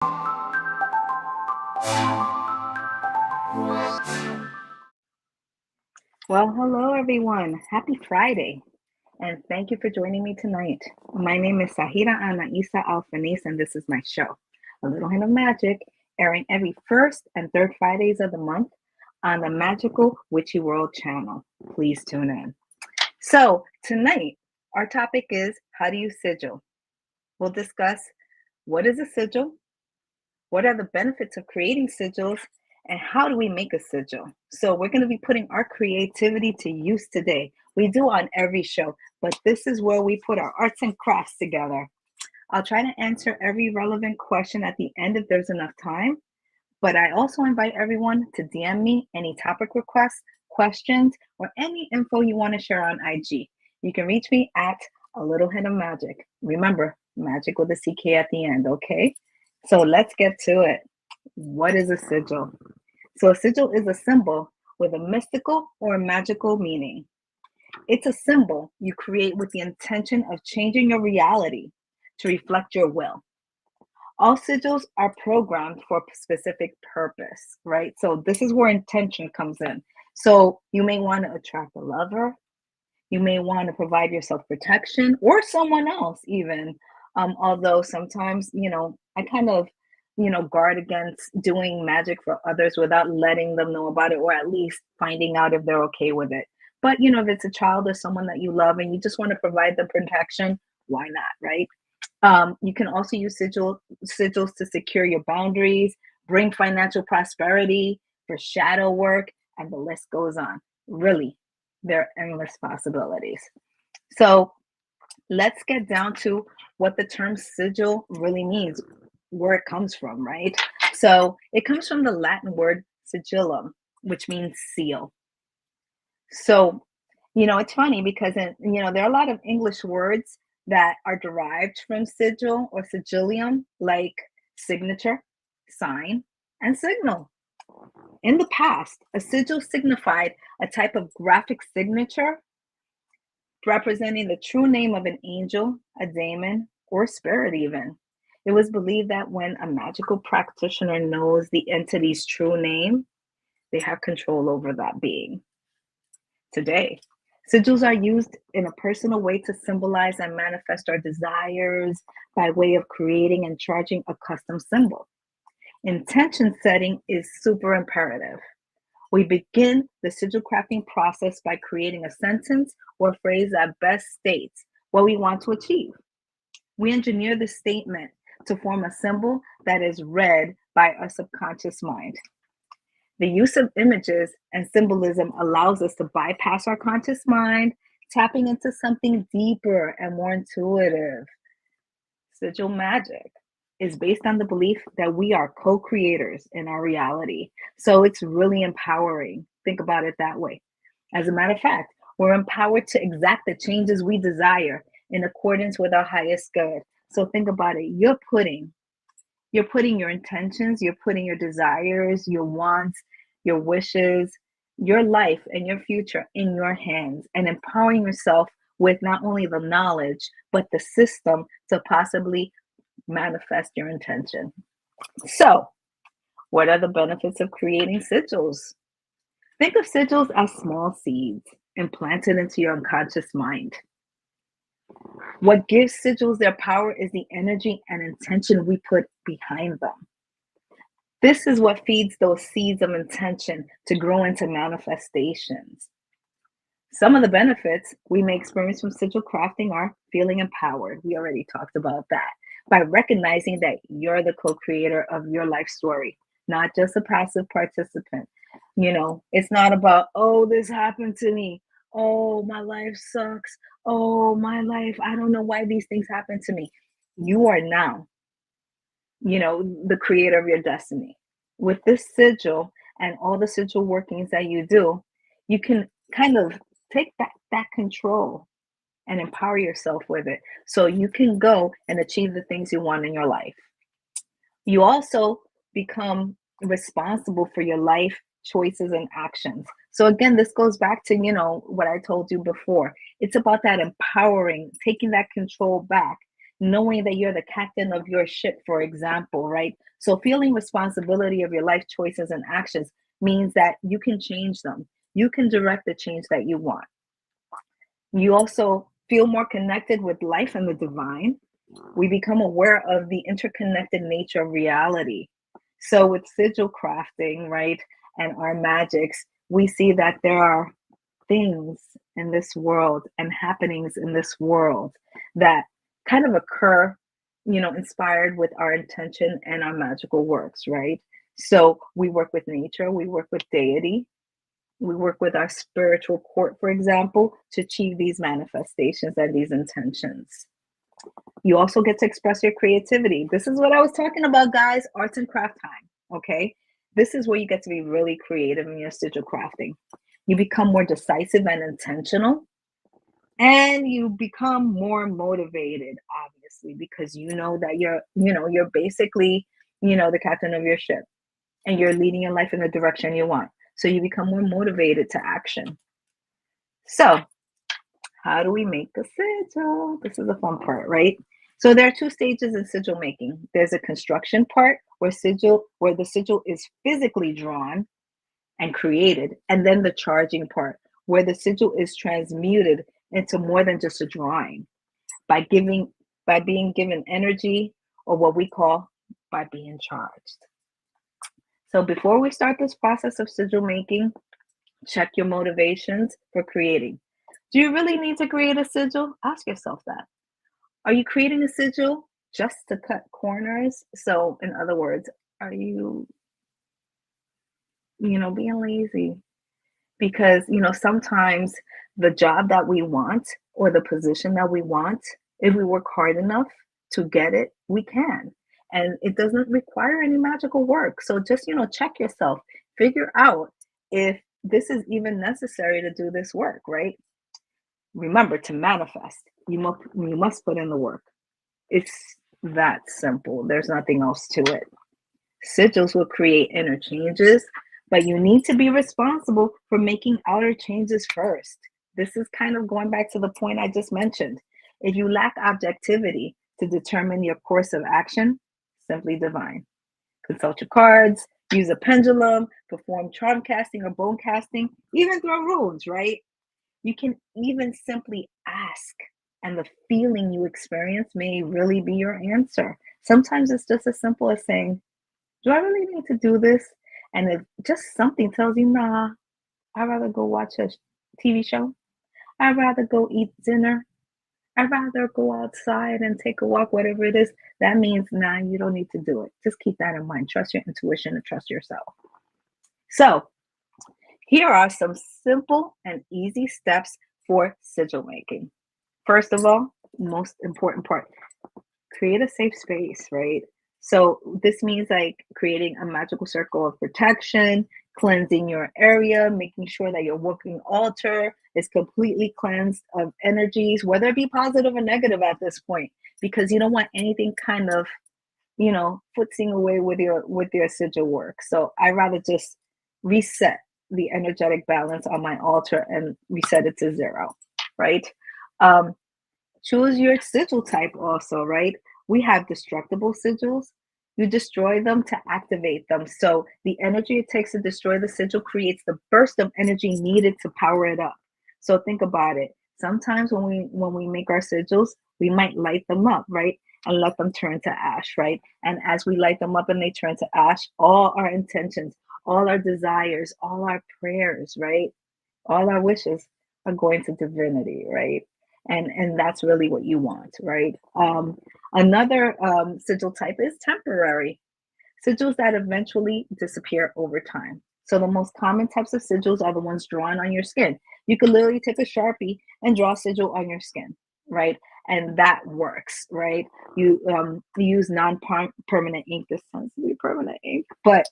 Well, hello everyone. Happy Friday, and thank you for joining me tonight. My name is Sahira AnaisA Al Fenice, and this is my show, A Little Hint of Magic, airing every first and third Fridays of the month on the Magical Witchy World channel. Please tune in. So, tonight, our topic is how do you sigil? We'll discuss what is a sigil, what are the benefits of creating sigils, and how do we make a sigil? So we're going to be putting our creativity to use today. We do on every show, but this is where we put our arts and crafts together. I'll try to answer every relevant question at the end if there's enough time, but I also invite everyone to DM me any topic requests, questions, or any info you want to share on IG. You can reach me at A Little Hint of Magic. Remember, magic with a CK at the end, okay? So let's get to it. What is a sigil? So a sigil is a symbol with a mystical or a magical meaning. It's a symbol you create with the intention of changing your reality to reflect your will. All sigils are programmed for a specific purpose, right? So this is where intention comes in. So you may want to attract a lover. You may want to provide yourself protection or someone else even. Although sometimes, I kind of, guard against doing magic for others without letting them know about it, or at least finding out if they're okay with it. But, if it's a child or someone that you love and you just want to provide them protection, why not, right? You can also use sigils to secure your boundaries, bring financial prosperity, for shadow work, and the list goes on. Really, there are endless possibilities. So let's get down to what the term sigil really means, where it comes from, right? So it comes from the Latin word sigillum, which means seal. So, it's funny because, there are a lot of English words that are derived from sigil or sigillium, like signature, sign, and signal. In the past, a sigil signified a type of graphic signature representing the true name of an angel, a daemon, or spirit, even. It was believed that when a magical practitioner knows the entity's true name, they have control over that being. Today, sigils are used in a personal way to symbolize and manifest our desires by way of creating and charging a custom symbol. Intention setting is super imperative. We begin the sigil crafting process by creating a sentence or phrase that best states what we want to achieve. We engineer the statement to form a symbol that is read by our subconscious mind. The use of images and symbolism allows us to bypass our conscious mind, tapping into something deeper and more intuitive. Sigil magic is based on the belief that we are co-creators in our reality. So it's really empowering. Think about it that way. As a matter of fact, we're empowered to exact the changes we desire in accordance with our highest good. So think about it. You're putting your intentions, you're putting your desires, your wants, your wishes, your life and your future in your hands, and empowering yourself with not only the knowledge, but the system to possibly manifest your intention. So, what are the benefits of creating sigils? Think of sigils as small seeds implanted into your unconscious mind. What gives sigils their power is the energy and intention we put behind them. This is what feeds those seeds of intention to grow into manifestations. Some of the benefits we may experience from sigil crafting are feeling empowered. We already talked about that. By recognizing that you're the co-creator of your life story, not just a passive participant. It's not about, oh, this happened to me. Oh, my life sucks. Oh, my life, I don't know why these things happen to me. You are now, the creator of your destiny. With this sigil and all the sigil workings that you do, you can kind of take back that control and empower yourself with it so you can go and achieve the things you want in your life. You also become responsible for your life choices and actions. So again, this goes back to, what I told you before. It's about that empowering, taking that control back knowing that you're the captain of your ship, for example, right? So feeling responsibility of your life choices and actions means that you can change them. You can direct the change that you want. You also feel more connected with life and the divine. We become aware of the interconnected nature of reality. So with sigil crafting, right, and our magics, we see that there are things in this world and happenings in this world that kind of occur, inspired with our intention and our magical works, right? So we work with nature, we work with deity, we work with our spiritual court, for example, to achieve these manifestations and these intentions. You also get to express your creativity. This is what I was talking about, guys, arts and craft time, okay? This is where you get to be really creative in your sigil crafting. You become more decisive and intentional, and you become more motivated, obviously, because you know that you're basically, the captain of your ship, and you're leading your life in the direction you want. So you become more motivated to action. So how do we make the sigil? This is the fun part, right? So there are two stages in sigil making. There's a construction part where the sigil is physically drawn and created, and then the charging part where the sigil is transmuted into more than just a drawing by being given energy, or what we call by being charged. So before we start this process of sigil making, check your motivations for creating. Do you really need to create a sigil? Ask yourself that. Are you creating a sigil just to cut corners? So in other words, are you, being lazy? Because, sometimes the job that we want or the position that we want, if we work hard enough to get it, we can. And it doesn't require any magical work. So just, check yourself, figure out if this is even necessary to do this work, right? Remember, to manifest, you must put in the work. It's that simple. There's nothing else to it. Sigils will create inner changes, but you need to be responsible for making outer changes first. This is kind of going back to the point I just mentioned. If you lack objectivity to determine your course of action, simply divine. Consult your cards, use a pendulum, perform charm casting or bone casting, even throw runes, right? You can even simply ask, and the feeling you experience may really be your answer. Sometimes it's just as simple as saying, do I really need to do this? And if just something tells you, nah, I'd rather go watch a TV show. I'd rather go eat dinner. I'd rather go outside and take a walk, whatever it is. That means, nah, you don't need to do it. Just keep that in mind. Trust your intuition and trust yourself. So here are some simple and easy steps for sigil making. First of all, most important part, create a safe space, right? So this means like creating a magical circle of protection, cleansing your area, making sure that your working altar is completely cleansed of energies, whether it be positive or negative at this point, because you don't want anything kind of, footsing away with your sigil work. So I rather just reset the energetic balance on my altar and reset it to 0, right? Choose your sigil type also, right? We have destructible sigils. You destroy them to activate them. So the energy it takes to destroy the sigil creates the burst of energy needed to power it up. So think about it. Sometimes when we make our sigils, we might light them up, right? And let them turn to ash, right? And as we light them up and they turn to ash, all our intentions, all our desires, all our prayers, right? All our wishes are going to divinity, right? And that's really what you want, right? Another sigil type is temporary. Sigils that eventually disappear over time. So the most common types of sigils are the ones drawn on your skin. You could literally take a Sharpie and draw a sigil on your skin, right? And that works, right? You use non-permanent ink. This tends to be permanent ink, but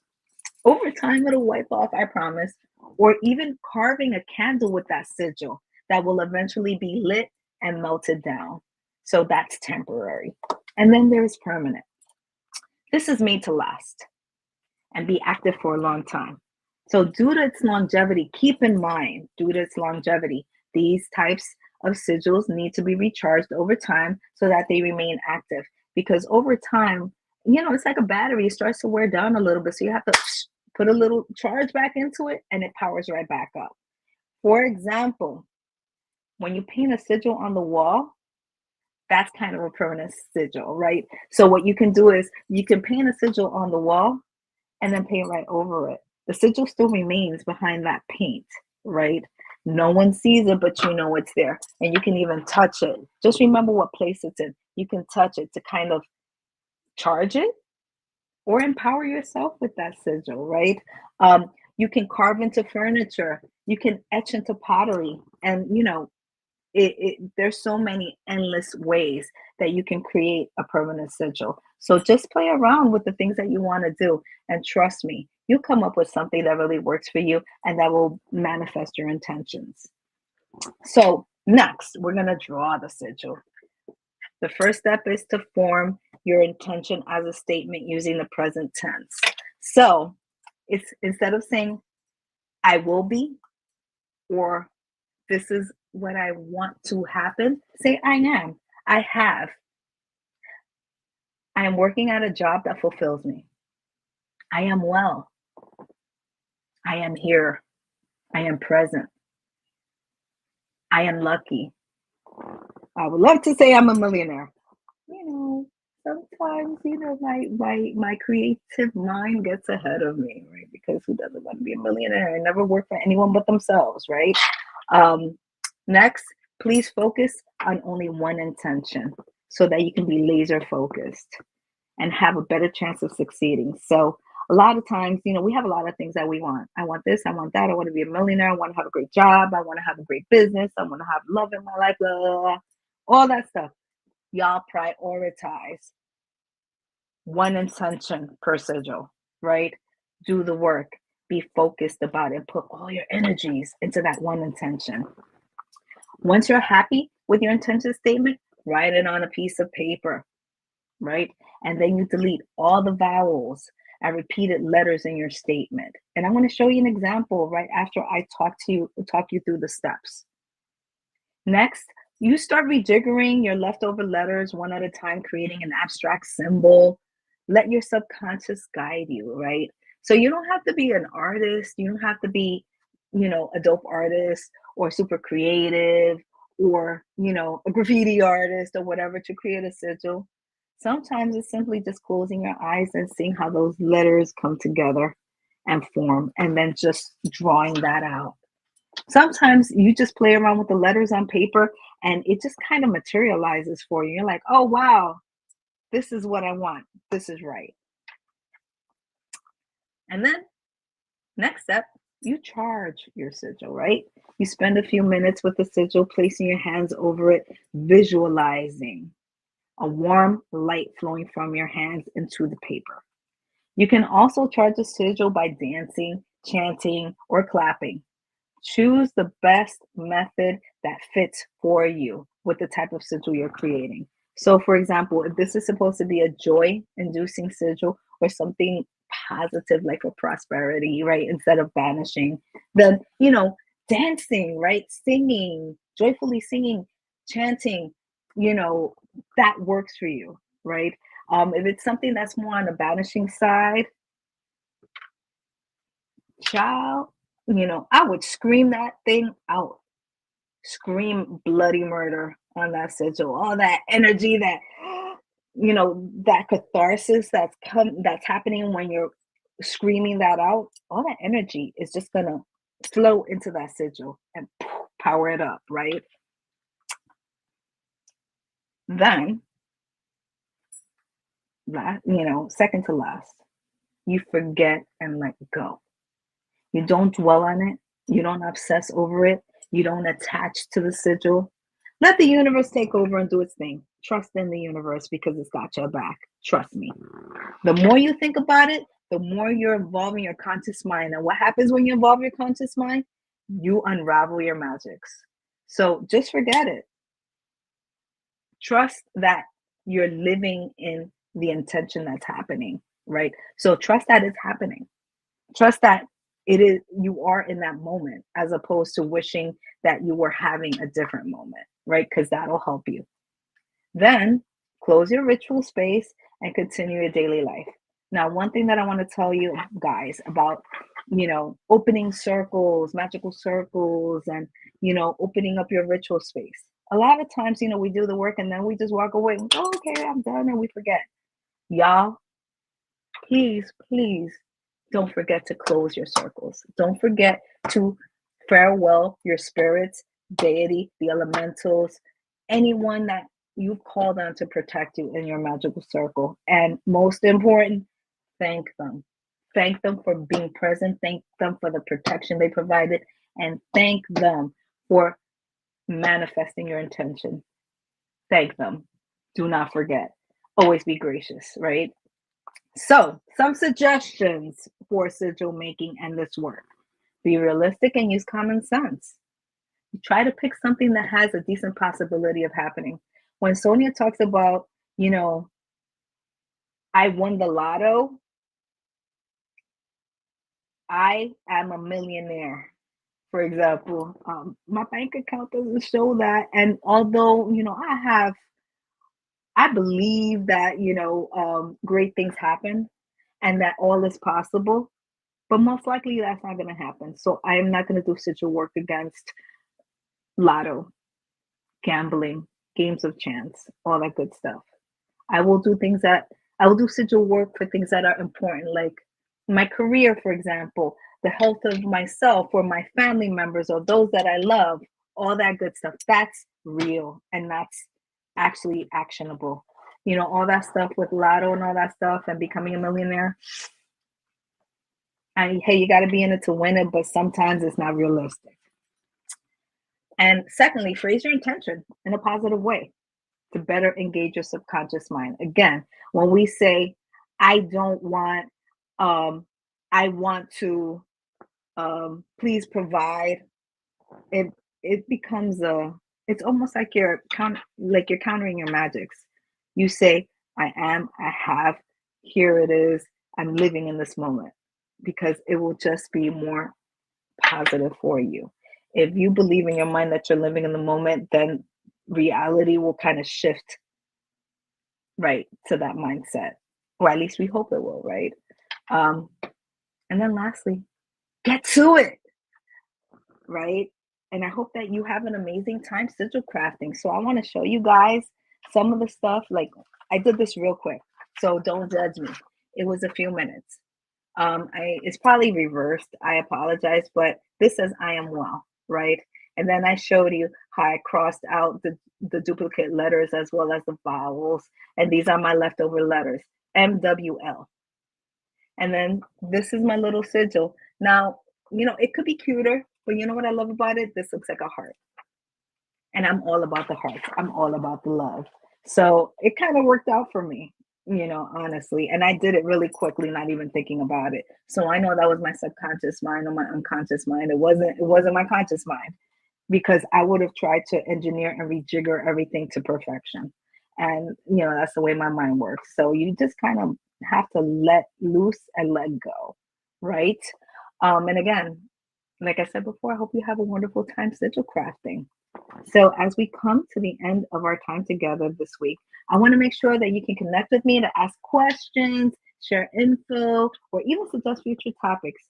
over time it'll wipe off, I promise. Or even carving a candle with that sigil that will eventually be lit and melted down. So that's temporary. And then there's permanent. This is made to last and be active for a long time. So due to its longevity, keep in mind, due to its longevity, these types of sigils need to be recharged over time so that they remain active. Because over time, it's like a battery, it starts to wear down a little bit. So you have to put a little charge back into it and it powers right back up. For example, when you paint a sigil on the wall, that's kind of a permanent sigil, right? So what you can do is you can paint a sigil on the wall and then paint right over it. The sigil still remains behind that paint, right? No one sees it, but you know it's there. And you can even touch it. Just remember what place it's in. You can touch it to kind of charge it or empower yourself with that sigil, right? You can carve into furniture. You can etch into pottery. And, there's so many endless ways that you can create a permanent sigil. So just play around with the things that you want to do. And trust me, you'll come up with something that really works for you and that will manifest your intentions. So next, we're going to draw the sigil. The first step is to form your intention as a statement using the present tense. So it's instead of saying, I will be, or this is what I want to happen, say, I am, I have. I am working at a job that fulfills me. I am well. I am here. I am present. I am lucky. I would love to say I'm a millionaire. Sometimes, my creative mind gets ahead of me, right? Because who doesn't want to be a millionaire and never work for anyone but themselves, right? Next, please focus on only one intention so that you can be laser focused and have a better chance of succeeding. So a lot of times, we have a lot of things that we want. I want this, I want that, I want to be a millionaire, I want to have a great job, I want to have a great business, I want to have love in my life, blah, blah, blah, all that stuff. Y'all prioritize one intention per sigil, right? Do the work, be focused about it, put all your energies into that one intention. Once you're happy with your intention statement, write it on a piece of paper, right? And then you delete all the vowels and repeated letters in your statement. And I'm going to show you an example right after I talk you through the steps. Next, you start rejiggering your leftover letters one at a time, creating an abstract symbol. Let your subconscious guide you, right? So you don't have to be an artist. You don't have to be, a dope artist or super creative or, a graffiti artist or whatever to create a sigil. Sometimes it's simply just closing your eyes and seeing how those letters come together and form, and then just drawing that out. Sometimes you just play around with the letters on paper and it just kind of materializes for you. You're like, oh, wow, this is what I want. This is right. And then next step, you charge your sigil, right? You spend a few minutes with the sigil, placing your hands over it, visualizing a warm light flowing from your hands into the paper. You can also charge a sigil by dancing, chanting, or clapping. Choose the best method that fits for you with the type of sigil you're creating. So, for example, if this is supposed to be a joy-inducing sigil or something positive like for prosperity, right, instead of banishing, then, dancing, right, singing, joyfully singing, chanting, that works for you, right? If it's something that's more on the banishing side, child, I would scream that thing out. Scream bloody murder on that sigil. All that energy, that that catharsis that's happening when you're screaming that out. All that energy is just gonna flow into that sigil and power it up, right? Then, second to last, you forget and let go. You don't dwell on it. You don't obsess over it. You don't attach to the sigil. Let the universe take over and do its thing. Trust in the universe because it's got your back. Trust me. The more you think about it, the more you're involving your conscious mind. And what happens when you involve your conscious mind? You unravel your magics. So just forget it. Trust that you're living in the intention that's happening, right? So trust that it's happening. Trust that it is, you are in that moment as opposed to wishing that you were having a different moment, right? Because that'll help you. Then close your ritual space and continue your daily life. Now, one thing that I want to tell you guys about, opening circles, magical circles, and, opening up your ritual space. A lot of times, we do the work and then we just walk away and go, okay, I'm done, and we forget. Y'all, please, please don't forget to close your circles. Don't forget to farewell your spirits, deity, the elementals, anyone that you've called on to protect you in your magical circle. And most important, thank them. Thank them for being present. Thank them for the protection they provided. And thank them for manifesting your intention. Thank them. Do not forget. Always be gracious, right? So, some suggestions for sigil making and this work. Be realistic and use common sense. Try to pick something that has a decent possibility of happening. When Sonia talks about, I won the lotto, I am a millionaire, for example. My bank account doesn't show that. And although, I believe that, great things happen and that all is possible, but most likely that's not going to happen. So I am not going to do sigil work against lotto, gambling, games of chance, all that good stuff. I will do sigil work for things that are important, like my career, for example, the health of myself or my family members or those that I love, all that good stuff. That's real and that's actually actionable. All that stuff with lotto and all that stuff and becoming a millionaire. And hey, you got to be in it to win it, but sometimes it's not realistic. And secondly, phrase your intention in a positive way to better engage your subconscious mind. Again, when we say, I don't want, I want to, please provide, it becomes it's almost like you're countering your magics. You say, I am, I have, here it is, I'm living in this moment, because it will just be more positive for you. If you believe in your mind that you're living in the moment, then reality will kind of shift right to that mindset, or at least we hope it will, right? And then lastly, get to it, right? And I hope that you have an amazing time sigil crafting. So I want to show you guys some of the stuff. Like, I did this real quick, so don't judge me. It was a few minutes. It's probably reversed. I apologize, but this says I am well, right? And then I showed you how I crossed out the duplicate letters as well as the vowels. And these are my leftover letters, MWL. And then this is my little sigil. Now, it could be cuter, but you know what I love about it? This looks like a heart. And I'm all about the hearts. I'm all about the love. So it kind of worked out for me, honestly. And I did it really quickly, not even thinking about it. So I know that was my subconscious mind or my unconscious mind. It wasn't my conscious mind, because I would have tried to engineer and rejigger everything to perfection. And, that's the way my mind works. So you just kind of have to let loose and let go, right? And again, like I said before, I hope you have a wonderful time sigil crafting. So as we come to the end of our time together this week, I want to make sure that you can connect with me to ask questions, share info, or even suggest future topics.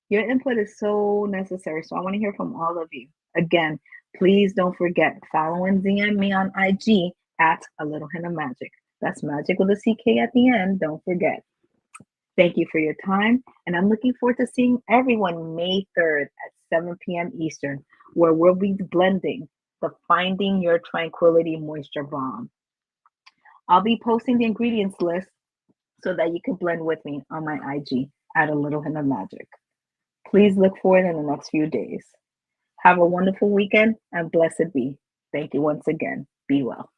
Your input is so necessary. So I want to hear from all of you. Again, please don't forget, follow and DM me on IG at A Little Hint of Magic. That's magic with a CK at the end. Don't forget. Thank you for your time. And I'm looking forward to seeing everyone May 3rd at 7 p.m. Eastern, where we'll be blending the Finding Your Tranquility Moisture Balm. I'll be posting the ingredients list so that you can blend with me on my IG at A Little Hint of Magic. Please look for it in the next few days. Have a wonderful weekend and blessed be. Thank you once again. Be well.